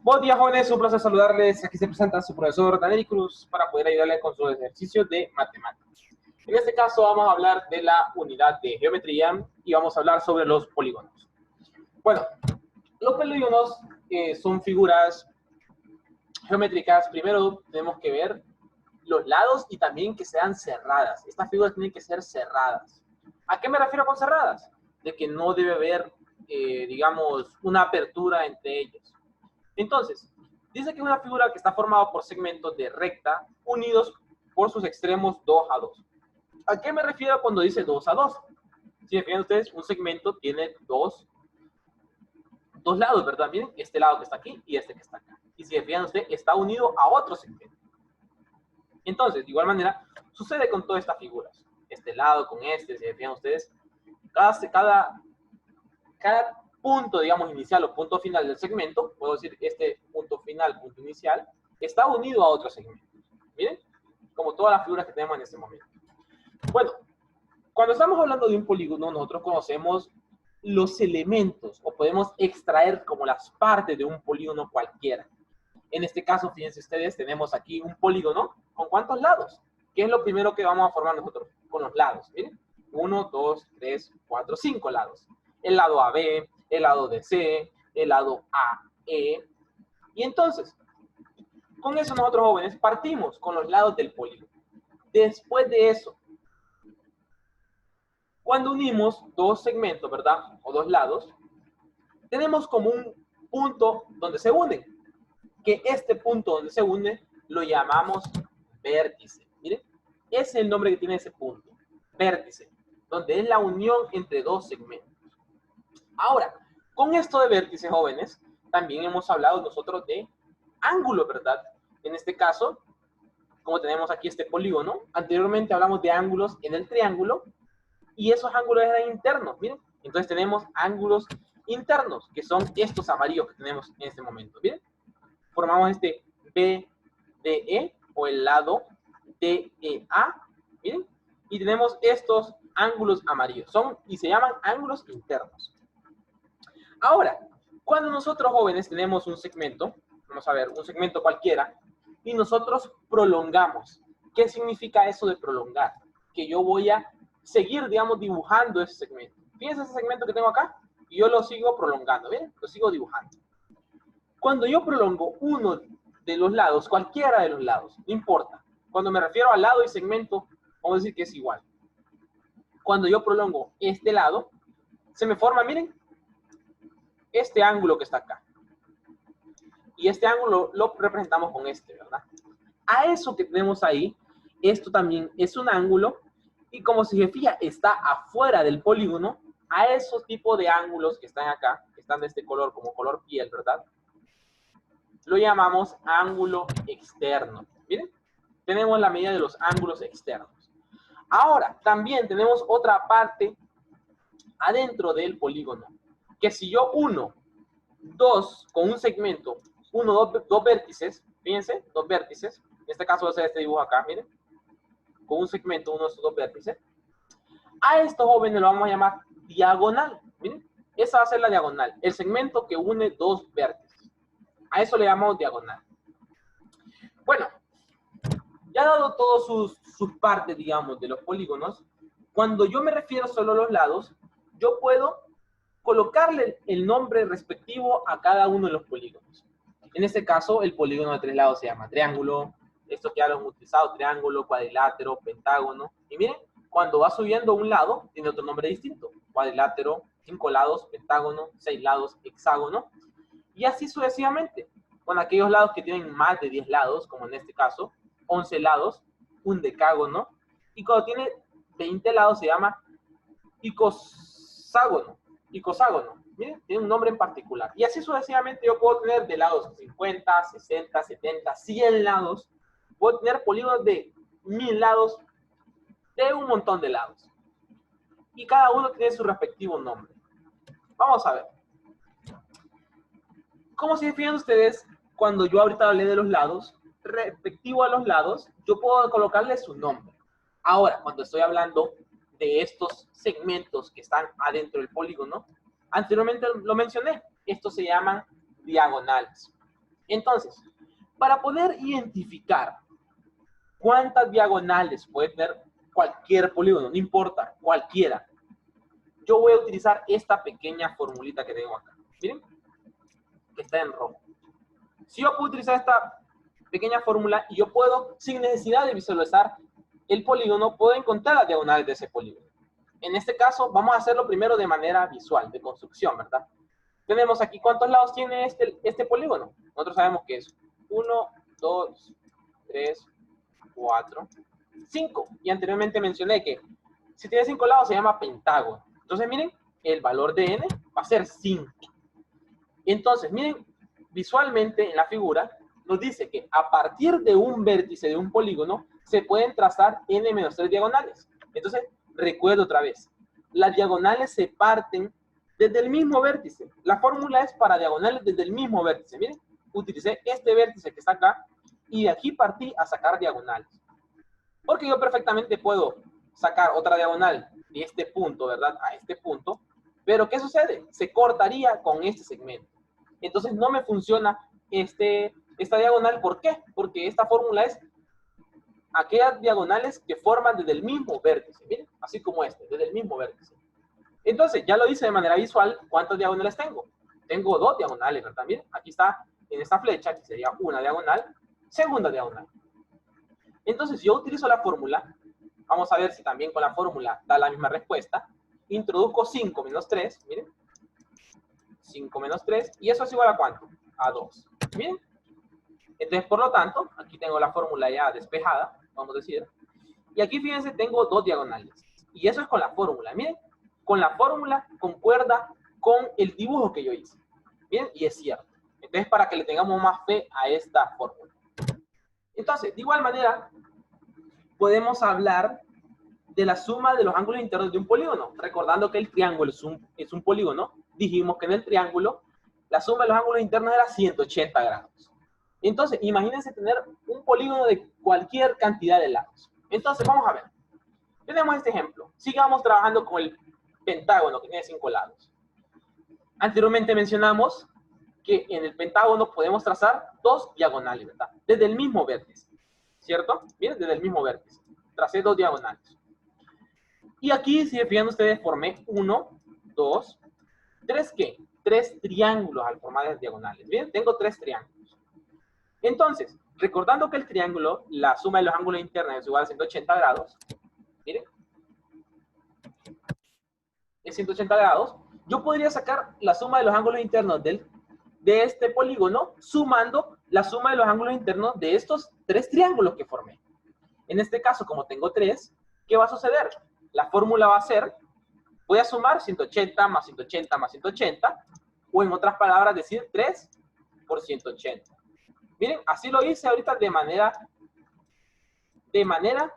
Buenos días, jóvenes, un placer saludarles. Aquí se presenta su profesor Daniel Cruz para poder ayudarles con sus ejercicios de matemáticas. En este caso vamos a hablar de la unidad de geometría y vamos a hablar sobre los polígonos. Bueno, los polígonos son figuras geométricas. Primero tenemos que ver los lados y también que sean cerradas. Estas figuras tienen que ser cerradas. ¿A qué me refiero con cerradas? De que no debe haber, digamos, una apertura entre ellos. Entonces, dice que es una figura que está formada por segmentos de recta unidos por sus extremos 2 a 2. ¿A qué me refiero cuando dice 2 a 2? Si se fijan ustedes, un segmento tiene dos lados, ¿verdad? Miren, este lado que está aquí y este que está acá. Y si se fijan ustedes, está unido a otro segmento. Entonces, de igual manera, sucede con todas estas figuras. Este lado con este, si se fijan ustedes, cada punto, digamos, inicial o punto final del segmento, puedo decir este punto final, punto inicial, está unido a otro segmento. Miren, como todas las figuras que tenemos en este momento. Bueno, cuando estamos hablando de un polígono, nosotros conocemos los elementos, o podemos extraer como las partes de un polígono cualquiera. En este caso, fíjense ustedes, tenemos aquí un polígono, ¿con cuántos lados? ¿Qué es lo primero que vamos a formar nosotros? Con los lados, miren. 1, 2, 3, 4, 5 lados. El lado AB, el lado DC, el lado AE. Y entonces, con eso nosotros, jóvenes, partimos con los lados del polígono. Después de eso, cuando unimos dos segmentos, ¿verdad? O dos lados, tenemos como un punto donde se unen. Que este punto donde se une lo llamamos vértice. Miren, ese es el nombre que tiene ese punto, vértice, donde es la unión entre dos segmentos. Ahora, con esto de vértice, jóvenes, también hemos hablado nosotros de ángulo, ¿verdad? En este caso, como tenemos aquí este polígono, anteriormente hablamos de ángulos en el triángulo y esos ángulos eran internos, miren. Entonces tenemos ángulos internos, que son estos amarillos que tenemos en este momento, miren. Formamos este BDE o el lado DEA, miren, y tenemos estos ángulos amarillos, y se llaman ángulos internos. Ahora, cuando nosotros, jóvenes, tenemos un segmento, vamos a ver, un segmento cualquiera, y nosotros prolongamos. ¿Qué significa eso de prolongar? Que yo voy a seguir, digamos, dibujando ese segmento. Fíjense ese segmento que tengo acá, y yo lo sigo prolongando, ¿ven? Lo sigo dibujando. Cuando yo prolongo uno de los lados, cualquiera de los lados, no importa. Cuando me refiero al lado y segmento, vamos a decir que es igual. Cuando yo prolongo este lado, se me forma, miren, este ángulo que está acá. Y este ángulo lo representamos con este, ¿verdad? A eso que tenemos ahí, esto también es un ángulo, y como se fija, está afuera del polígono, a esos tipos de ángulos que están acá, que están de este color, como color piel, ¿verdad? Lo llamamos ángulo externo. Miren, tenemos la medida de los ángulos externos. Ahora, también tenemos otra parte adentro del polígono, que si yo uno, dos, con un segmento, dos vértices, fíjense, dos vértices, en este caso va a ser este dibujo acá, miren, con un segmento, uno de estos dos vértices, a estos, jóvenes, lo vamos a llamar diagonal, miren, esa va a ser la diagonal, el segmento que une dos vértices, a eso le llamamos diagonal. Bueno, ya dado todas sus partes, digamos, de los polígonos, cuando yo me refiero solo a los lados, yo puedo colocarle el nombre respectivo a cada uno de los polígonos. En este caso, el polígono de tres lados se llama triángulo, estos que ya lo hemos utilizado, triángulo, cuadrilátero, pentágono. Y miren, cuando va subiendo un lado, tiene otro nombre distinto. Cuadrilátero, 5 lados, pentágono, 6 lados, hexágono. Y así sucesivamente. Con aquellos lados que tienen más de 10 lados, como en este caso, 11 lados, un decágono. Y cuando tiene 20 lados se llama icoságono. Miren, tiene un nombre en particular. Y así sucesivamente yo puedo tener de lados 50, 60, 70, 100 lados. Puedo tener polígonos de 1000 lados, de un montón de lados. Y cada uno tiene su respectivo nombre. Vamos a ver. ¿Cómo se fijan ustedes cuando yo ahorita hablé de los lados? Respectivo a los lados, yo puedo colocarle su nombre. Ahora, cuando estoy hablando de estos segmentos que están adentro del polígono, anteriormente lo mencioné, estos se llaman diagonales. Entonces, para poder identificar cuántas diagonales puede tener cualquier polígono, no importa, cualquiera, yo voy a utilizar esta pequeña formulita que tengo acá. Miren, que está en rojo. Si yo puedo utilizar esta pequeña fórmula y yo puedo, sin necesidad de visualizar el polígono, puedo encontrar las diagonales de ese polígono. En este caso, vamos a hacerlo primero de manera visual, de construcción, ¿verdad? Tenemos aquí, ¿cuántos lados tiene este polígono? Nosotros sabemos que es 1, 2, 3, 4, 5. Y anteriormente mencioné que si tiene 5 lados se llama pentágono. Entonces, miren, el valor de n va a ser 5. Entonces, miren, visualmente en la figura nos dice que a partir de un vértice de un polígono se pueden trazar n-3 diagonales. Entonces, recuerdo otra vez, las diagonales se parten desde el mismo vértice. La fórmula es para diagonales desde el mismo vértice. Miren, utilicé este vértice que está acá y de aquí partí a sacar diagonales. Porque yo perfectamente puedo sacar otra diagonal de este punto, ¿verdad? A este punto. Pero ¿qué sucede? Se cortaría con este segmento. Entonces no me funciona esta diagonal. ¿Por qué? Porque esta fórmula es aquellas diagonales que forman desde el mismo vértice. Miren, así como desde el mismo vértice. Entonces, ya lo hice de manera visual. ¿Cuántas diagonales tengo? Tengo 2 diagonales, ¿verdad? Miren, aquí está en esta flecha, que sería una diagonal, segunda diagonal. Entonces, si yo utilizo la fórmula, vamos a ver si también con la fórmula da la misma respuesta. Introduzco 5 menos 3, miren. 5 menos 3, y eso es igual a ¿cuánto? A 2. Miren. Entonces, por lo tanto, aquí tengo la fórmula ya despejada, vamos a decir. Y aquí, fíjense, tengo 2 diagonales. Y eso es con la fórmula. Miren, con la fórmula concuerda con el dibujo que yo hice. Bien, y es cierto. Entonces, para que le tengamos más fe a esta fórmula. Entonces, de igual manera, podemos hablar de la suma de los ángulos internos de un polígono. Recordando que el triángulo es un polígono, dijimos que en el triángulo la suma de los ángulos internos era 180 grados. Entonces, imagínense tener un polígono de cualquier cantidad de lados. Entonces, vamos a ver. Tenemos este ejemplo. Sigamos trabajando con el pentágono, que tiene 5 lados. Anteriormente mencionamos que en el pentágono podemos trazar 2 diagonales, ¿verdad? Desde el mismo vértice, ¿cierto? Miren, desde el mismo vértice. Tracé 2 diagonales. Y aquí, si se fijan ustedes, formé 1, 2, 3, ¿qué? 3 triángulos al formar las diagonales. Bien, tengo 3 triángulos. Entonces, recordando que el triángulo, la suma de los ángulos internos es igual a 180 grados. Miren. Es 180 grados. Yo podría sacar la suma de los ángulos internos de este polígono sumando la suma de los ángulos internos de estos 3 triángulos que formé. En este caso, como tengo 3, ¿qué va a suceder? La fórmula va a ser, voy a sumar 180 más 180 más 180, o en otras palabras decir 3 por 180. Miren, así lo hice ahorita de manera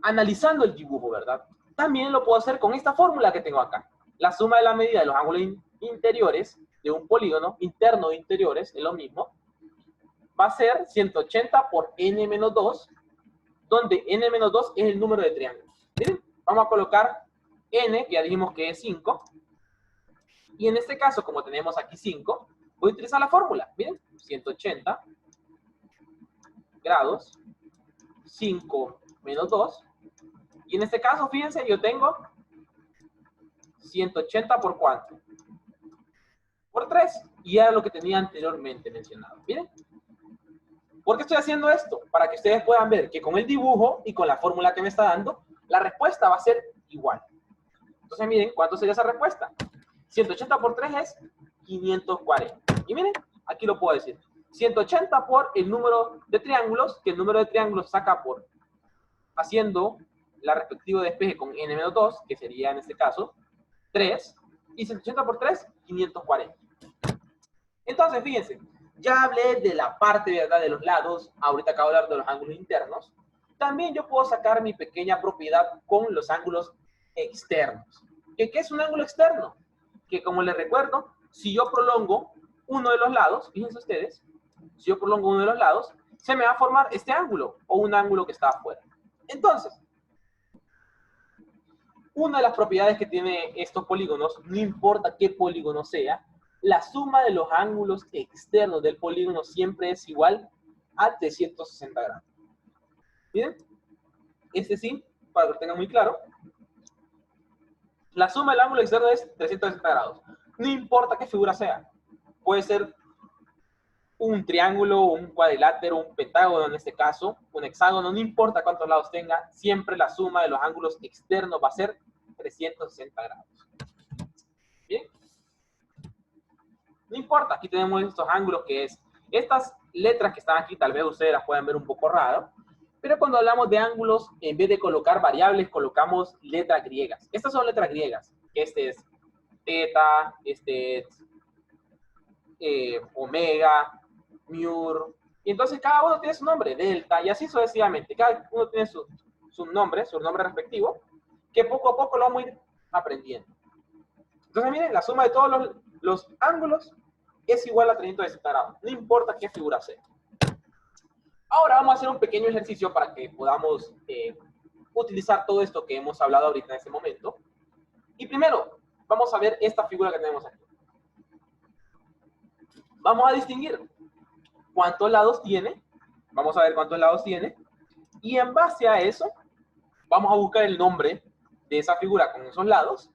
analizando el dibujo, ¿verdad? También lo puedo hacer con esta fórmula que tengo acá. La suma de la medida de los ángulos interiores de un polígono, interno e interiores, es lo mismo, va a ser 180 por n menos 2, donde n menos 2 es el número de triángulos. Miren, vamos a colocar n, que ya dijimos que es 5, y en este caso, como tenemos aquí 5, voy a utilizar la fórmula. Miren, 180 grados, 5 menos 2, y en este caso, fíjense, yo tengo 180 por ¿cuánto? Por 3, y era lo que tenía anteriormente mencionado. Miren. ¿Por qué estoy haciendo esto? Para que ustedes puedan ver que con el dibujo y con la fórmula que me está dando, la respuesta va a ser igual. Entonces, miren, ¿cuánto sería esa respuesta? 180 por 3 es 540. Y miren, aquí lo puedo decir. 180 por el número de triángulos, que el número de triángulos saca por haciendo la respectiva despeje con n-2, que sería en este caso 3, y 180 por 3, 540. Entonces, fíjense, ya hablé de la parte, ¿verdad?, de los lados, ahorita acabo de hablar de los ángulos internos. También yo puedo sacar mi pequeña propiedad con los ángulos externos. ¿Qué es un ángulo externo? Que como les recuerdo, si yo prolongo uno de los lados, fíjense ustedes, si yo prolongo uno de los lados, se me va a formar este ángulo o un ángulo que está afuera. Entonces, una de las propiedades que tiene estos polígonos, no importa qué polígono sea, la suma de los ángulos externos del polígono siempre es igual a 360 grados. Miren, este sí, para que lo tengan muy claro. La suma del ángulo externo es 360 grados. No importa qué figura sea. Puede ser un triángulo, un cuadrilátero, un pentágono en este caso, un hexágono, no importa cuántos lados tenga, siempre la suma de los ángulos externos va a ser 360 grados. ¿Bien? No importa, aquí tenemos estos ángulos que es, estas letras que están aquí, tal vez ustedes las pueden ver un poco raro, pero cuando hablamos de ángulos, en vez de colocar variables, colocamos letras griegas. Estas son letras griegas. Este es teta, este es omega, Mur, y entonces cada uno tiene su nombre, delta, y así sucesivamente. Cada uno tiene su nombre respectivo, que poco a poco lo vamos a ir aprendiendo. Entonces miren, la suma de todos los ángulos es igual a 360 grados, no importa qué figura sea. Ahora vamos a hacer un pequeño ejercicio para que podamos utilizar todo esto que hemos hablado ahorita en este momento. Y primero, vamos a ver esta figura que tenemos aquí. Vamos a distinguir cuántos lados tiene, vamos a ver cuántos lados tiene, y en base a eso, vamos a buscar el nombre de esa figura con esos lados,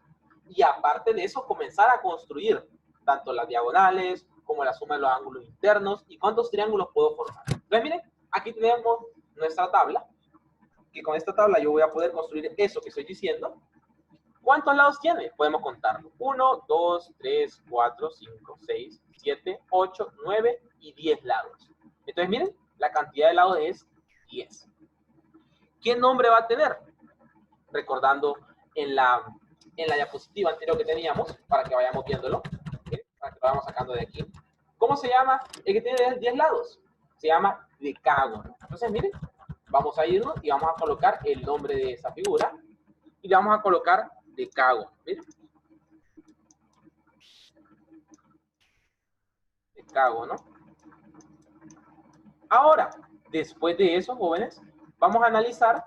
y aparte de eso, comenzar a construir tanto las diagonales, como la suma de los ángulos internos, y cuántos triángulos puedo formar. Entonces, miren, aquí tenemos nuestra tabla, que con esta tabla yo voy a poder construir eso que estoy diciendo. ¿Cuántos lados tiene? Podemos contarlo. 1, 2, 3, 4, 5, 6, 7, 8, 9 y 10 lados. Entonces, miren, la cantidad de lados es 10. ¿Qué nombre va a tener? Recordando en la diapositiva anterior que teníamos, para que vayamos viéndolo, ¿sí? Para que lo vayamos sacando de aquí. ¿Cómo se llama el que tiene 10 lados? Se llama decágono. Entonces, miren, vamos a irnos y vamos a colocar el nombre de esa figura y le vamos a colocar decágono. Miren. Decágono. Ahora, después de eso, jóvenes, vamos a analizar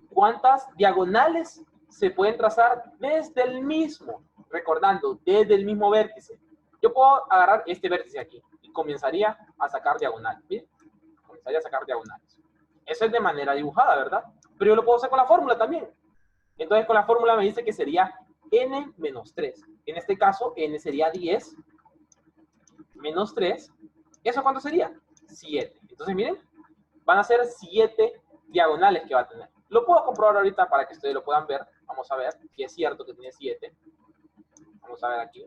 cuántas diagonales se pueden trazar desde el mismo, recordando, desde el mismo vértice. Yo puedo agarrar este vértice aquí y comenzaría a sacar diagonales. ¿Bien? Comenzaría a sacar diagonales. Eso es de manera dibujada, ¿verdad? Pero yo lo puedo hacer con la fórmula también. Entonces, con la fórmula me dice que sería n menos 3. En este caso, n sería 10 menos 3. ¿Eso cuánto sería? 7. Entonces, miren, van a ser 7 diagonales que va a tener. Lo puedo comprobar ahorita para que ustedes lo puedan ver. Vamos a ver si es cierto que tiene 7. Vamos a ver aquí.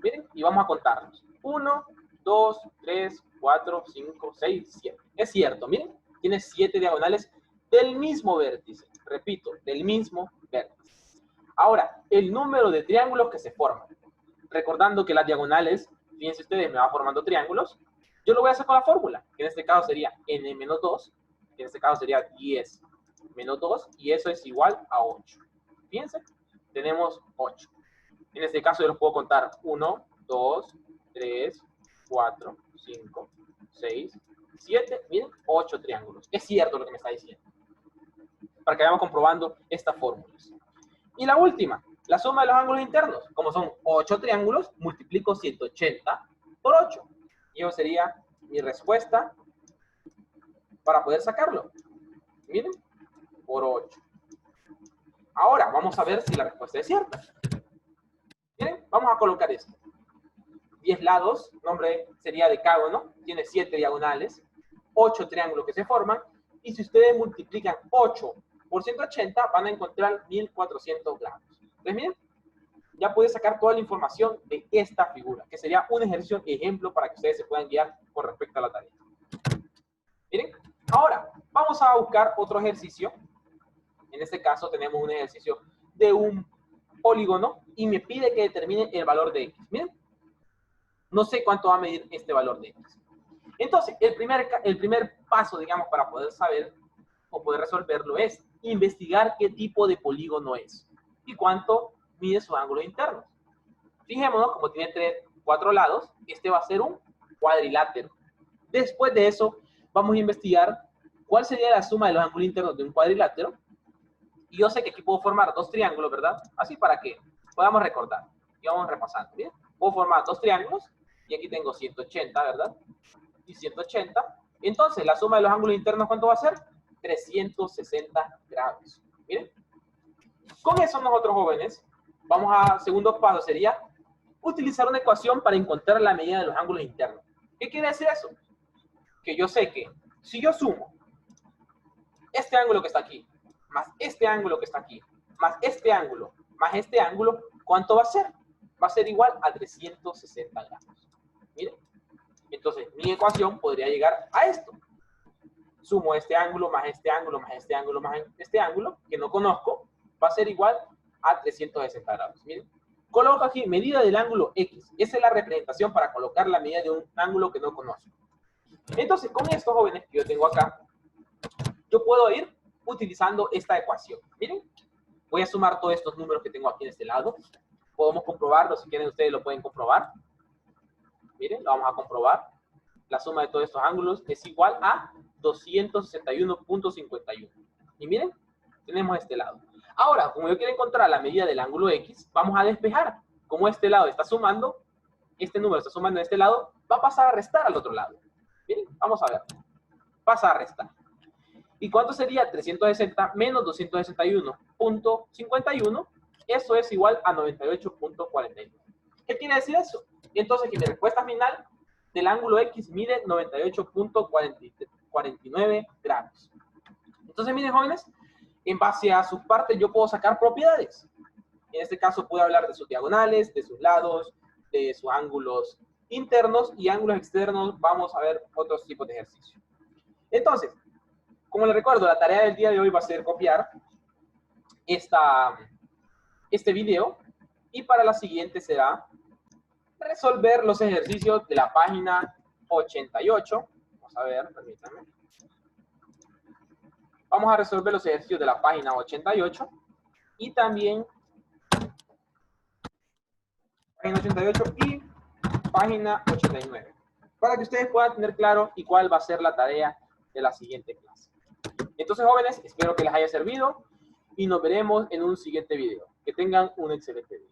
Miren, y vamos a contarlos. 1, 2, 3, 4, 5, 6, 7. Es cierto, miren, tiene 7 diagonales del mismo vértice. Repito, del mismo vértice. Ahora, el número de triángulos que se forman. Recordando que las diagonales, fíjense ustedes, me va formando triángulos. Yo lo voy a hacer con la fórmula, que en este caso sería n menos 2, que en este caso sería 10 menos 2, y eso es igual a 8. Fíjense, tenemos 8. En este caso yo los puedo contar 1, 2, 3, 4, 5, 6, 7, miren, 8 triángulos. Es cierto lo que me está diciendo. Para que vayamos comprobando estas fórmulas. Y la última, la suma de los ángulos internos. Como son 8 triángulos, multiplico 180 por 8. Y eso sería mi respuesta para poder sacarlo. Miren, por 8. Ahora, vamos a ver si la respuesta es cierta. Miren, vamos a colocar esto. 10 lados, nombre sería decágono, tiene 7 diagonales, 8 triángulos que se forman, y si ustedes multiplican 8 por 180, van a encontrar 1400 grados. Entonces, miren, ya puedes sacar toda la información de esta figura, que sería un ejercicio ejemplo para que ustedes se puedan guiar con respecto a la tarea. Miren, ahora vamos a buscar otro ejercicio. En este caso tenemos un ejercicio de un polígono y me pide que determine el valor de x. Miren, no sé cuánto va a medir este valor de x. Entonces, el primer paso, digamos, para poder saber o poder resolverlo es investigar qué tipo de polígono es y cuánto mide sus ángulos internos. Fijémonos, como tiene 4 lados, este va a ser un cuadrilátero. Después de eso, vamos a investigar cuál sería la suma de los ángulos internos de un cuadrilátero. Y yo sé que aquí puedo formar 2 triángulos, ¿verdad? Así para que podamos recordar. y vamos repasando. ¿Bien? Puedo formar dos triángulos y aquí tengo 180, ¿verdad? Y 180. Entonces, la suma de los ángulos internos, ¿cuánto va a ser? 360 grados. Miren. Con eso nosotros, jóvenes, vamos a segundo paso, sería utilizar una ecuación para encontrar la medida de los ángulos internos. ¿Qué quiere decir eso? Que yo sé que si yo sumo este ángulo que está aquí, más este ángulo que está aquí, más este ángulo, ¿cuánto va a ser? Va a ser igual a 360 grados. Miren. Entonces, mi ecuación podría llegar a esto. Sumo este ángulo, más este ángulo, más este ángulo, más este ángulo, que no conozco, va a ser igual a 360 grados. Miren. Coloco aquí medida del ángulo X. Esa es la representación para colocar la medida de un ángulo que no conozco. Entonces, con estos jóvenes que yo tengo acá, yo puedo ir utilizando esta ecuación. Miren, voy a sumar todos estos números que tengo aquí en este lado. Podemos comprobarlo, si quieren ustedes lo pueden comprobar. Miren, lo vamos a comprobar. La suma de todos estos ángulos es igual a 261.51. Y miren, tenemos este lado. Ahora, como yo quiero encontrar la medida del ángulo X, vamos a despejar. Como este lado está sumando, este número está sumando en este lado, va a pasar a restar al otro lado. Miren, vamos a ver. Pasa a restar. ¿Y cuánto sería 360 menos 261.51? Eso es igual a 98.49. ¿Qué quiere decir eso? Entonces, que mi respuesta final del ángulo X mide 98.49 grados. Entonces, miren, jóvenes, en base a sus partes yo puedo sacar propiedades. En este caso puedo hablar de sus diagonales, de sus lados, de sus ángulos internos y ángulos externos. Vamos a ver otros tipos de ejercicio. Entonces, como les recuerdo, la tarea del día de hoy va a ser copiar este video, y para la siguiente será resolver los ejercicios de la página 88. Vamos a ver, permítanme. Vamos a resolver los ejercicios de la página 88 y también página 88 y página 89, para que ustedes puedan tener claro y cuál va a ser la tarea de la siguiente clase. Entonces, jóvenes, espero que les haya servido y nos veremos en un siguiente video. Que tengan un excelente día.